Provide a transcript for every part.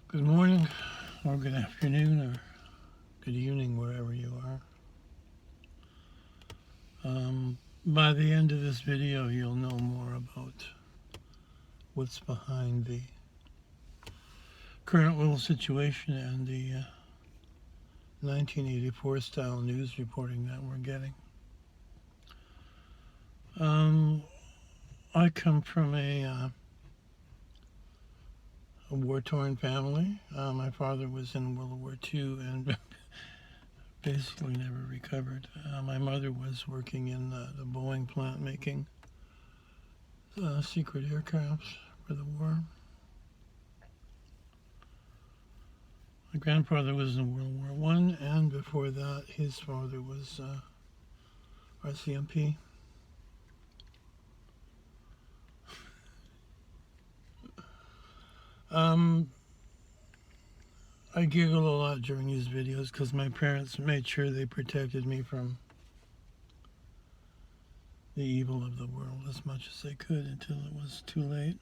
Good morning, or good afternoon, or good evening, wherever you are. By the end of this video, you'll know more about what's behind the current world situation and the 1984 style news reporting that we're getting. I come from a war-torn family. My father was in World War II and basically never recovered. My mother was working in the Boeing plant making secret aircrafts for the war. My grandfather was in World War I, and before that, his father was RCMP. I giggle a lot during these videos because my parents made sure they protected me from the evil of the world as much as they could until it was too late.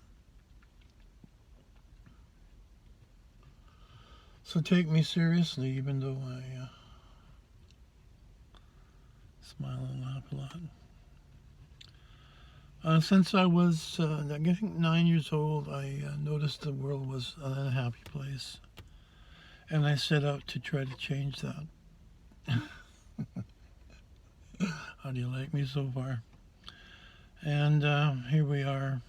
So take me seriously, even though I smile and laugh a lot. Since I was, I think, 9 years old, I noticed the world was an unhappy place. And I set out to try to change that. How do you like me so far? And here we are.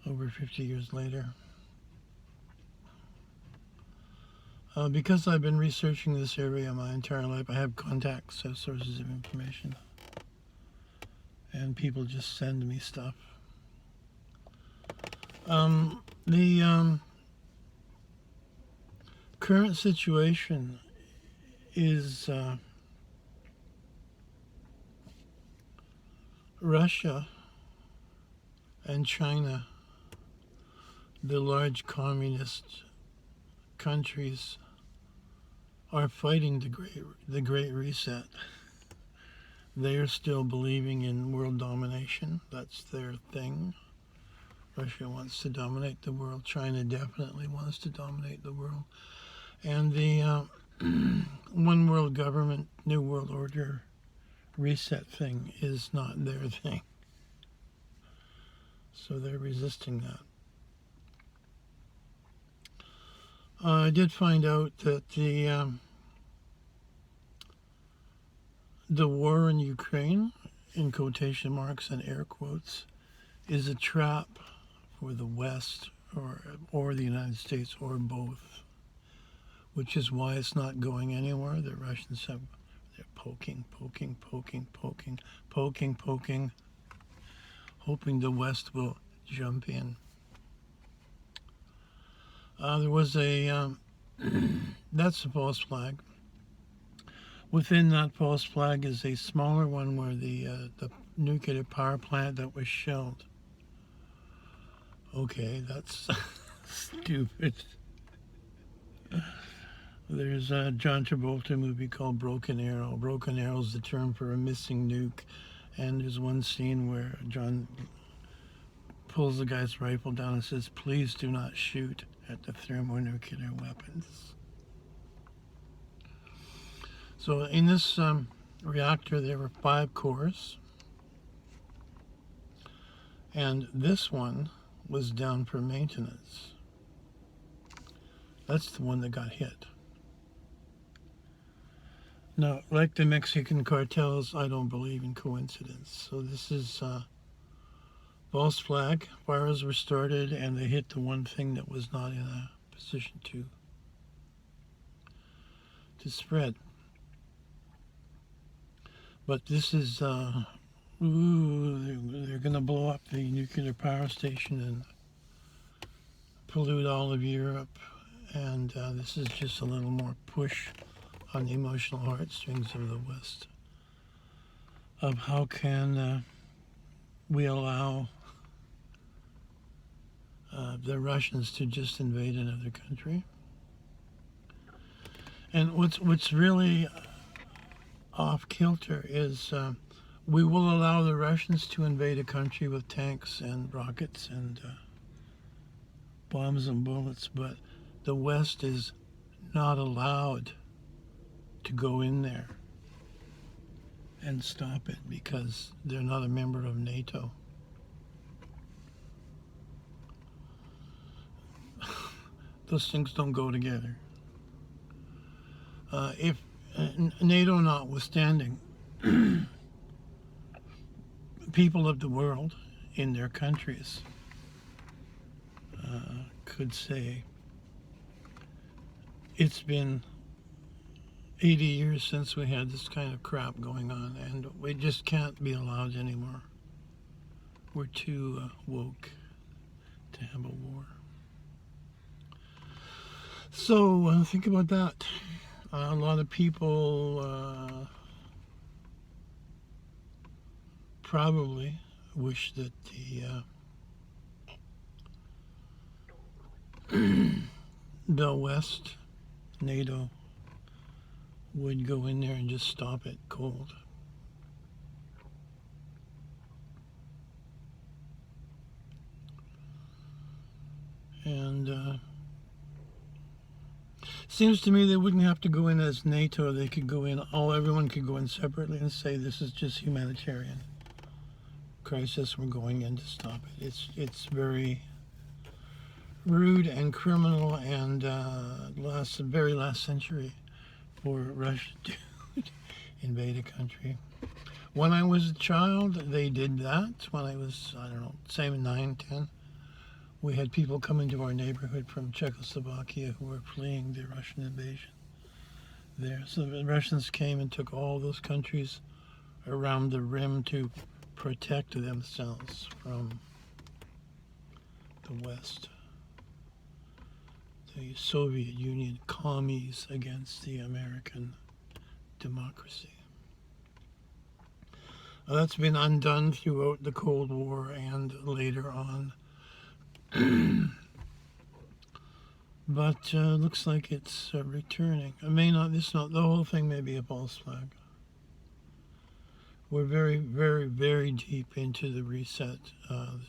Over 50 years later. Because I've been researching this area my entire life, I have contacts as sources of information. And people just send me stuff. The current situation is Russia and China, the large communist countries, are fighting the Great Reset. They are still believing in world domination. That's their thing. Russia wants to dominate the world. China definitely wants to dominate the world. And the one world government, new world order reset thing is not their thing. So they're resisting that. I did find out that the war in Ukraine, in quotation marks and air quotes, is a trap for the West or the United States or both, which is why it's not going anywhere. The Russians they're poking, hoping the West will jump in. There was that's a false flag. Within that false flag is a smaller one where the nuclear power plant that was shelled. Okay, that's stupid. There's a John Travolta movie called Broken Arrow. Broken Arrow is the term for a missing nuke. And there's one scene where John pulls the guy's rifle down and says, "Please do not shoot at the thermonuclear weapons." So in this reactor, there were 5 cores. And this one was down for maintenance. That's the one that got hit. Now, like the Mexican cartels, I don't believe in coincidence. So this is false flag. Fires were started and they hit the one thing that was not in a position to spread. But this is, they're going to blow up the nuclear power station and pollute all of Europe. And this is just a little more push on the emotional heartstrings of the West. Of how can we allow the Russians to just invade another country? And what's really off kilter is we will allow the Russians to invade a country with tanks and rockets and bombs and bullets, but the West is not allowed to go in there and stop it because they're not a member of NATO. Those things don't go together. If NATO notwithstanding, people of the world in their countries could say, it's been 80 years since we had this kind of crap going on, and we just can't be allowed anymore. We're too woke to have a war. So think about that. A lot of people probably wish that the West, NATO, would go in there and just stop it cold. And seems to me they wouldn't have to go in as NATO. They could go in, everyone could go in separately and say this is just humanitarian crisis. We're going in to stop it. It's very rude and criminal and very last century for Russia to invade a country. When I was a child, they did that. When I was, I don't know, say 9, 10, we had people come into our neighborhood from Czechoslovakia who were fleeing the Russian invasion there. So the Russians came and took all those countries around the rim to protect themselves from the West. The Soviet Union commies against the American democracy. That's been undone throughout the Cold War and later on. But looks like it's returning. It may not, the whole thing may be a false flag. We're very, very, very deep into the reset. The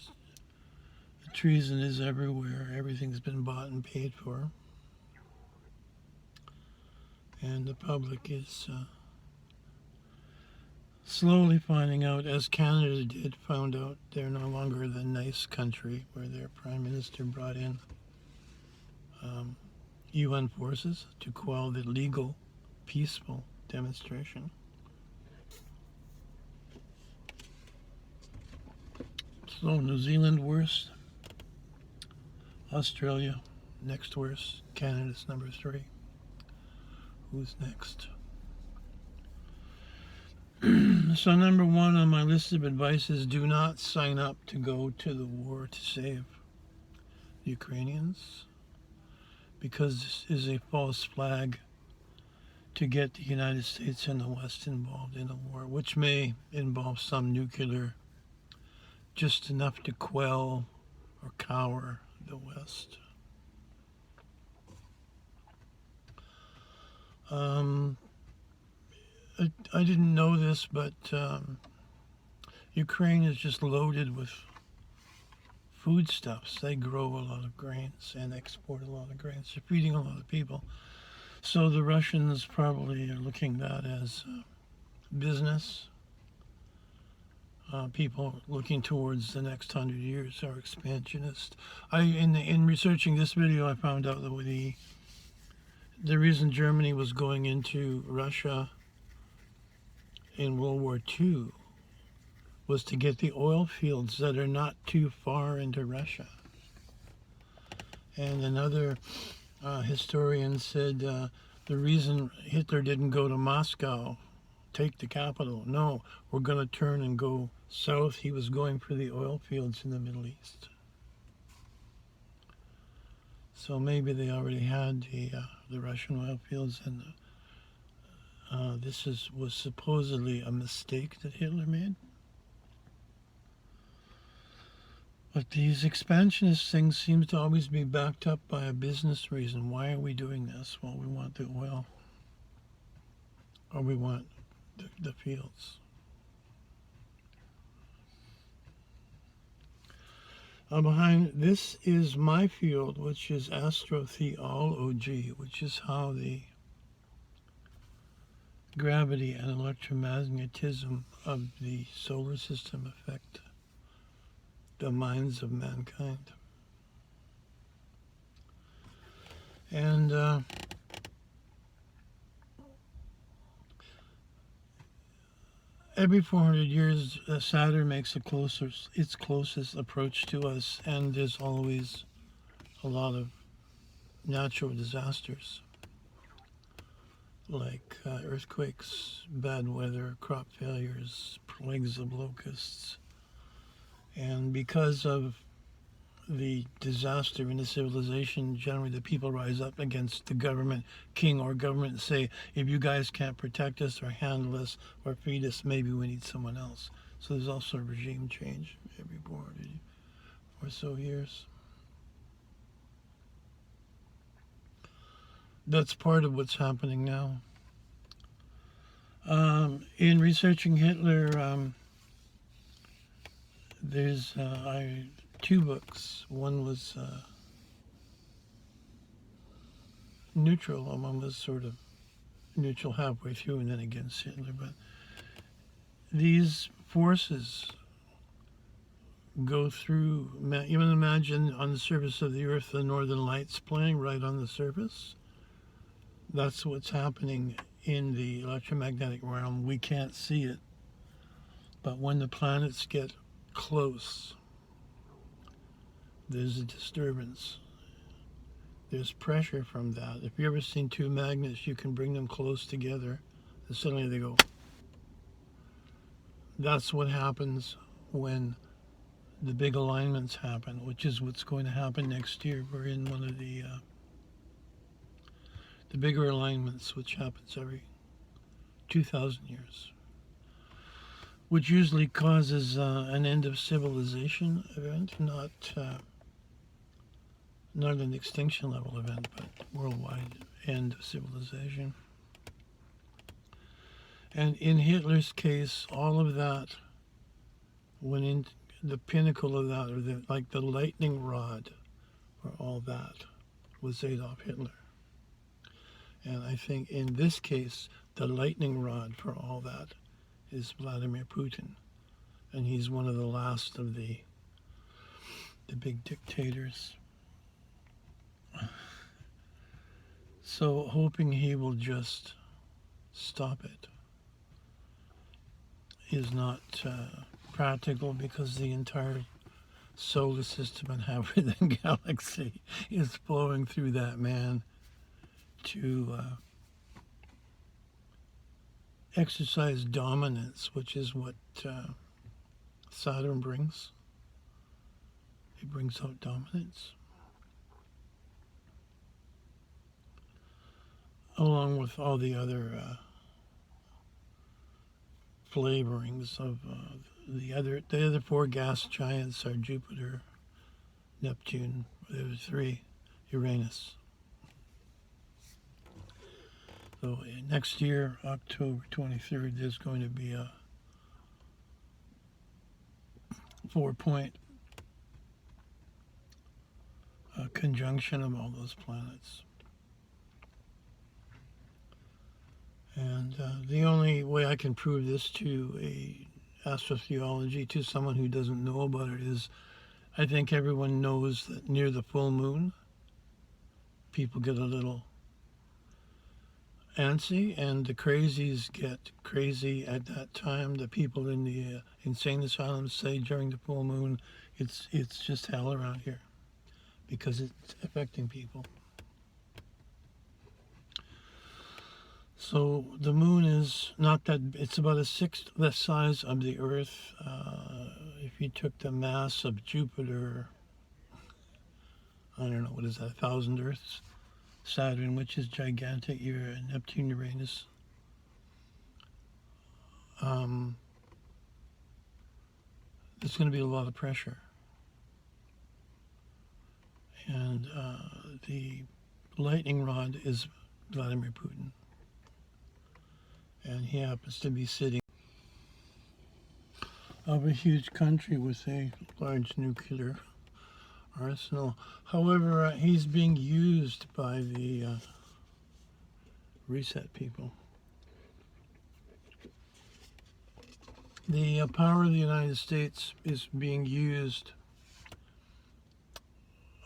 treason is everywhere. Everything's been bought and paid for. And the public is slowly finding out, as Canada found out they're no longer the nice country where their Prime Minister brought in UN forces to quell the legal, peaceful demonstration. So New Zealand worst, Australia next worst, Canada's number 3. Who's next? So number 1 on my list of advice is do not sign up to go to the war to save Ukrainians, because this is a false flag to get the United States and the West involved in a war, which may involve some nuclear, just enough to quell or cower the West. I didn't know this, but Ukraine is just loaded with foodstuffs. They grow a lot of grains and export a lot of grains. They're feeding a lot of people. So the Russians probably are looking at that as business. People looking towards the next 100 years are expansionist. In researching this video, I found out that the reason Germany was going into Russia in World War II was to get the oil fields that are not too far into Russia. And another historian said the reason Hitler didn't go to Moscow, take the capital, no, we're going to turn and go south. He was going for the oil fields in the Middle East. So maybe they already had the Russian oil fields, and this was supposedly a mistake that Hitler made. But these expansionist things seem to always be backed up by a business reason. Why are we doing this? Well, we want the oil, or we want the fields. Behind this is my field, which is astrotheology, which is how the gravity and electromagnetism of the solar system affect the minds of mankind. And every 400 years, Saturn makes its closest approach to us, and there's always a lot of natural disasters like earthquakes, bad weather, crop failures, plagues of locusts. And because of the disaster in the civilization, generally the people rise up against the government, king or government, and say, if you guys can't protect us or handle us or feed us, maybe we need someone else. So there's also a regime change every 400 or so years. That's part of what's happening now. In researching Hitler, there's two books. One was neutral, and one was sort of neutral halfway through and then against Hitler. But these forces go through, even imagine on the surface of the earth the northern lights playing right on the surface. That's what's happening in the electromagnetic realm. We can't see it, but when the planets get close, there's a disturbance. There's pressure from that. If you've ever seen two magnets, you can bring them close together and suddenly they go. That's what happens when the big alignments happen, which is what's going to happen next year. We're in one of the bigger alignments, which happens every 2,000 years, which usually causes an end of civilization event, not an extinction level event, but worldwide end of civilization. And in Hitler's case, all of that went into the pinnacle of that, or like the lightning rod for all that, was Adolf Hitler. And I think in this case, the lightning rod for all that is Vladimir Putin. And he's one of the last of the big dictators. So hoping he will just stop it is not practical, because the entire solar system and half of the galaxy is flowing through that man to exercise dominance, which is what Saturn brings. It brings out dominance, along with all the other flavorings of the other four gas giants are Jupiter, Neptune, there were three, Uranus. So next year, October 23rd, there's going to be a 4-point conjunction of all those planets. And the only way I can prove this to a astrotheology, to someone who doesn't know about it, is I think everyone knows that near the full moon, people get a little antsy, and the crazies get crazy at that time. The people in the insane asylums say during the full moon, it's just hell around here, because it's affecting people. So the moon is not that, it's about a sixth the size of the Earth. If you took the mass of Jupiter, I don't know, what is that, 1,000 Earths? Saturn, which is gigantic, Neptune, Uranus. There's going to be a lot of pressure. And the lightning rod is Vladimir Putin. And he happens to be sitting of a huge country with a large nuclear arsenal. However, he's being used by the reset people. The power of the United States is being used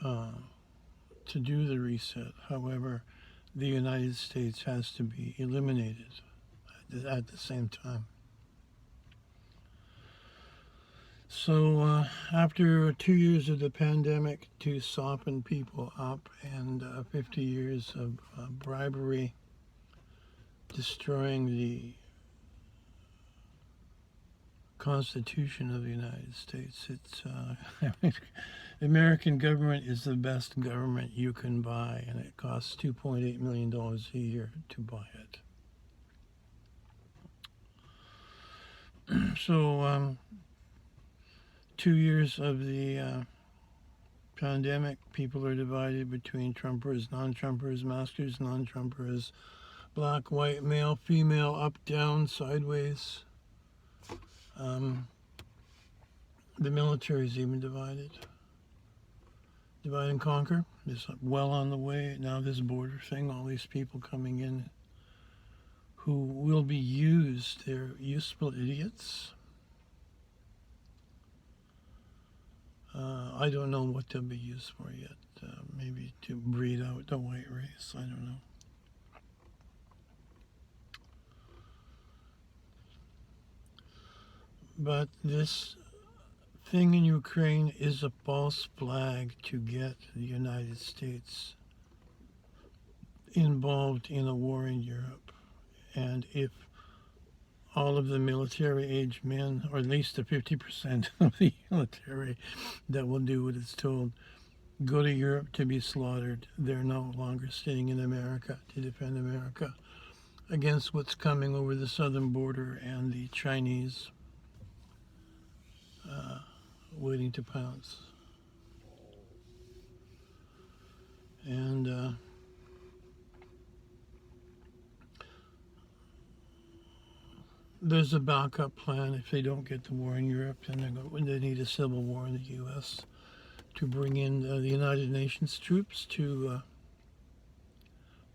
to do the reset. However, the United States has to be eliminated at the same time. So after 2 years of the pandemic to soften people up and 50 years of bribery destroying the Constitution of the United States, it's the American government is the best government you can buy, and it costs $2.8 million a year to buy it. So 2 years of the pandemic, people are divided between Trumpers, non-Trumpers, maskers, non-Trumpers, black, white, male, female, up, down, sideways. The military is even divided. Divide and conquer is well on the way. Now this border thing, all these people coming in who will be used. They're useful idiots. I don't know what they'll be used for yet. Maybe to breed out the white race. I don't know. But this thing in Ukraine is a false flag to get the United States involved in a war in Europe. And if all of the military-age men, or at least the 50% of the military that will do what it's told, go to Europe to be slaughtered, they're no longer staying in America to defend America against what's coming over the southern border and the Chinese waiting to pounce. And there's a backup plan if they don't get the war in Europe, then they need a civil war in the U.S. to bring in the United Nations troops to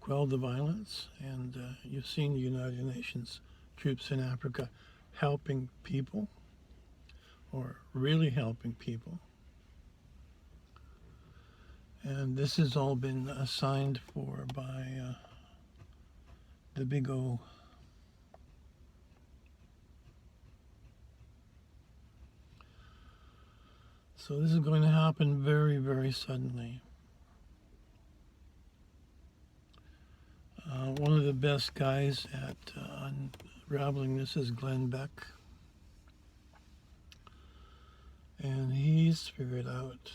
quell the violence. And you've seen the United Nations troops in Africa helping people, or really helping people. And this has all been assigned for by the big O. So this is going to happen very, very suddenly. One of the best guys at unraveling this is Glenn Beck. And he's figured out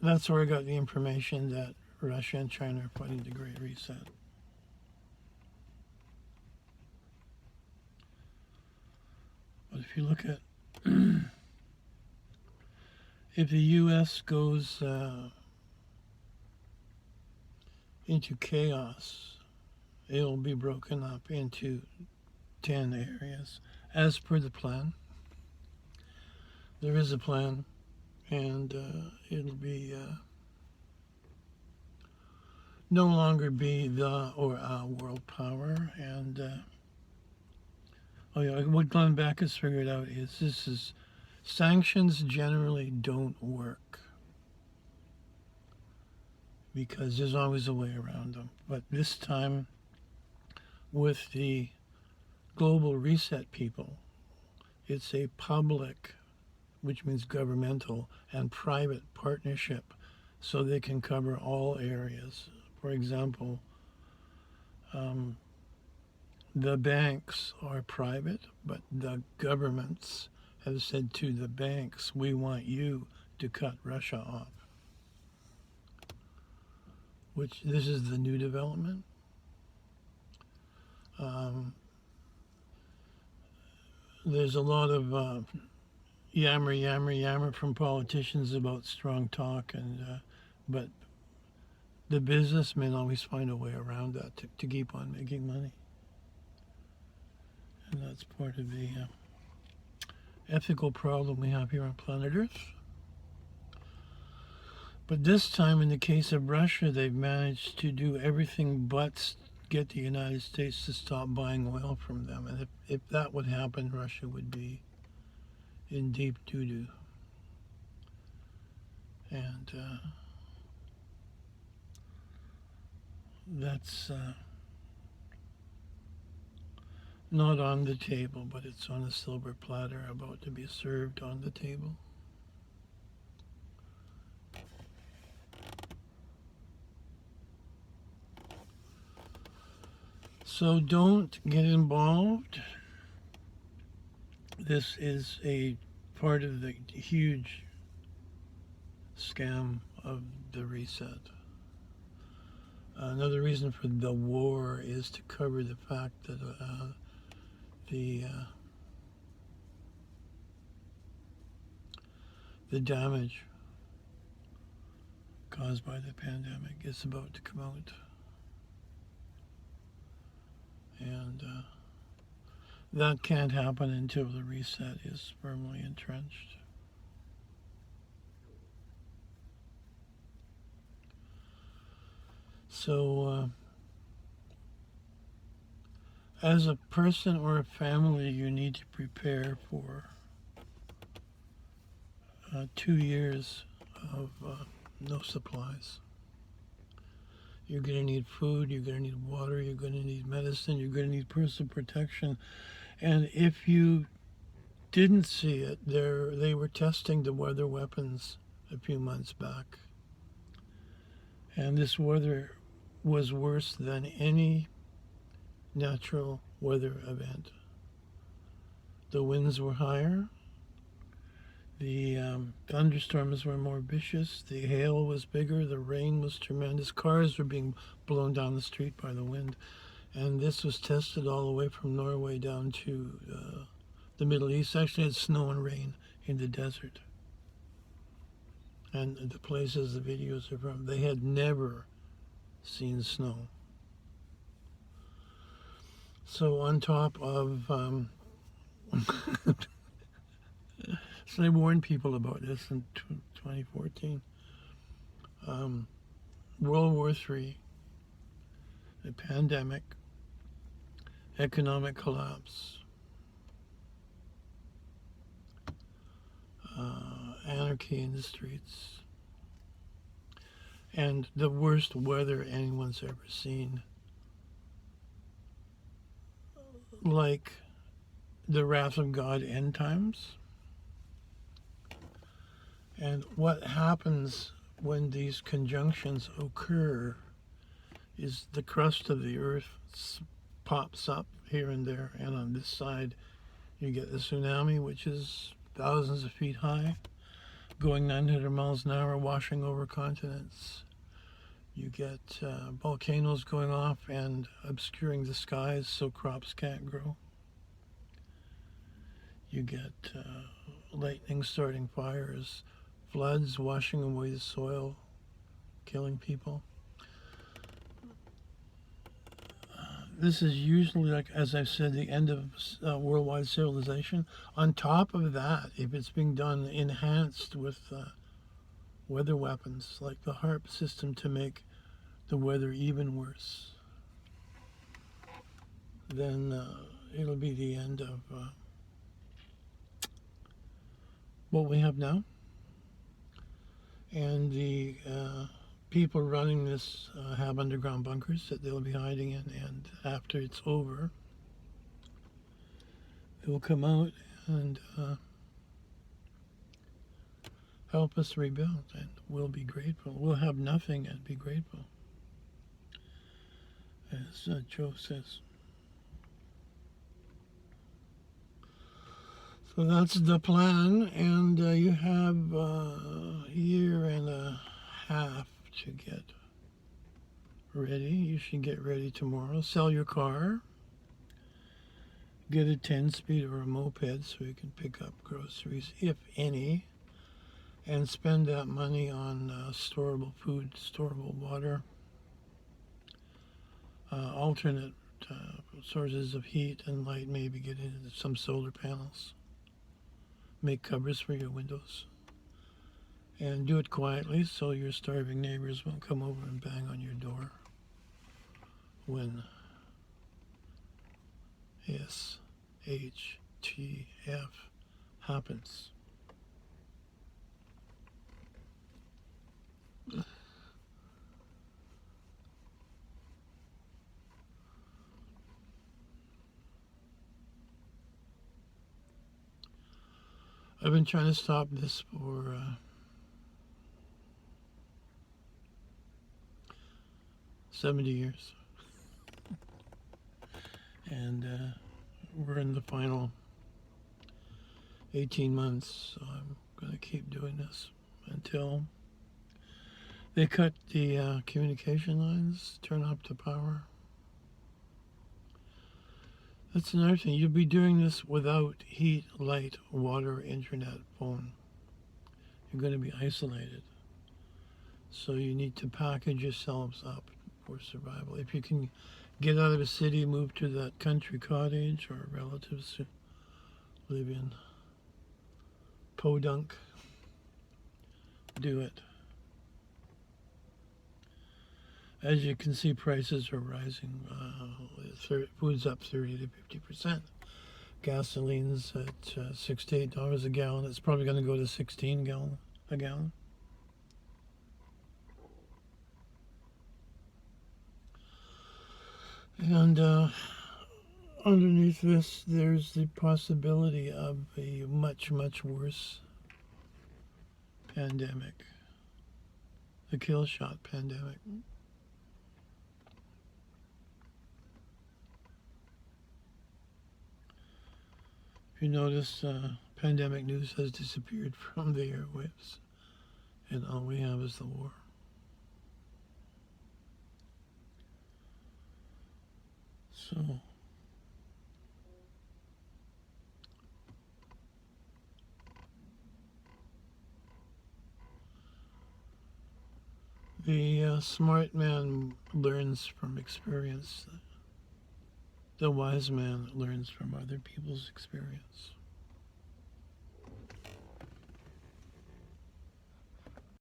that's where I got the information that Russia and China are fighting the Great Reset. But if you look at if the U.S. goes into chaos, it'll be broken up into 10 areas as per the plan. There is a plan, and it'll be no longer be the or a world power. And what Glenn Beck has figured out is sanctions generally don't work because there's always a way around them. But this time, with the global reset people, it's a public, which means governmental, and private partnership, so they can cover all areas. For example, the banks are private, but the governments have said to the banks, we want you to cut Russia off. Which, this is the new development. There's a lot of yammer from politicians about strong talk, and but the businessmen always find a way around that to keep on making money. And that's part of the ethical problem we have here on planet Earth. But this time, in the case of Russia, they've managed to do everything but get the United States to stop buying oil from them. And if that would happen, Russia would be in deep doo-doo. And that's not on the table, but it's on a silver platter about to be served on the table. So don't get involved. This is a part of the huge scam of the reset. Another reason for the war is to cover the fact that the damage caused by the pandemic is about to come out. And that can't happen until the reset is firmly entrenched. So, as a person or a family, you need to prepare for 2 years of no supplies. You're going to need food, you're going to need water, you're going to need medicine, you're going to need personal protection. And if you didn't see it, they were testing the weather weapons a few months back. And this weather was worse than any natural weather event. The winds were higher, the thunderstorms were more vicious, the hail was bigger, the rain was tremendous, cars were being blown down the street by the wind. And this was tested all the way from Norway down to the Middle East. Actually, had snow and rain in the desert. And the places the videos are from, they had never seen snow. So on top of, so I warned people about this in 2014. World War III, a pandemic, economic collapse, anarchy in the streets, and the worst weather anyone's ever seen. Like the wrath of God end times. And what happens when these conjunctions occur is the crust of the earth pops up here and there, and on this side you get the tsunami, which is thousands of feet high, going 900 miles an hour, washing over continents. You get volcanoes going off and obscuring the skies so crops can't grow. You get lightning starting fires, floods washing away the soil, killing people. This is usually, like, as I've said, the end of worldwide civilization. On top of that, if it's being done enhanced with weather weapons like the HARP system to make the weather even worse, then it'll be the end of what we have now. And the people running this have underground bunkers that they'll be hiding in, and after it's over, they'll come out and help us rebuild, and we'll be grateful. We'll have nothing and be grateful, as Joe says. So that's the plan, and you have a year and a half to get ready. You should get ready tomorrow. Sell your car. Get a 10-speed or a moped so you can pick up groceries, if any, and spend that money on storable food, storable water, alternate sources of heat and light, maybe get into some solar panels. Make covers for your windows. And do it quietly so your starving neighbors won't come over and bang on your door when SHTF happens. I've been trying to stop this for 70 years. And we're in the final 18 months, so I'm going to keep doing this until they cut the communication lines, turn up the power. That's another thing. You'll be doing this without heat, light, water, internet, phone. You're going to be isolated. So you need to package yourselves up for survival. If you can get out of the city, move to that country cottage, or relatives who live in podunk, do it. As you can see, prices are rising. Food's up 30 to 50%. Gasoline's at $6 to $8 a gallon. It's probably going to go to $16 a gallon. And underneath this, there's the possibility of a much, much worse pandemic. The kill shot pandemic. If you notice, pandemic news has disappeared from the airwaves, and all we have is the war. So, the smart man learns from experience. The wise man learns from other people's experience.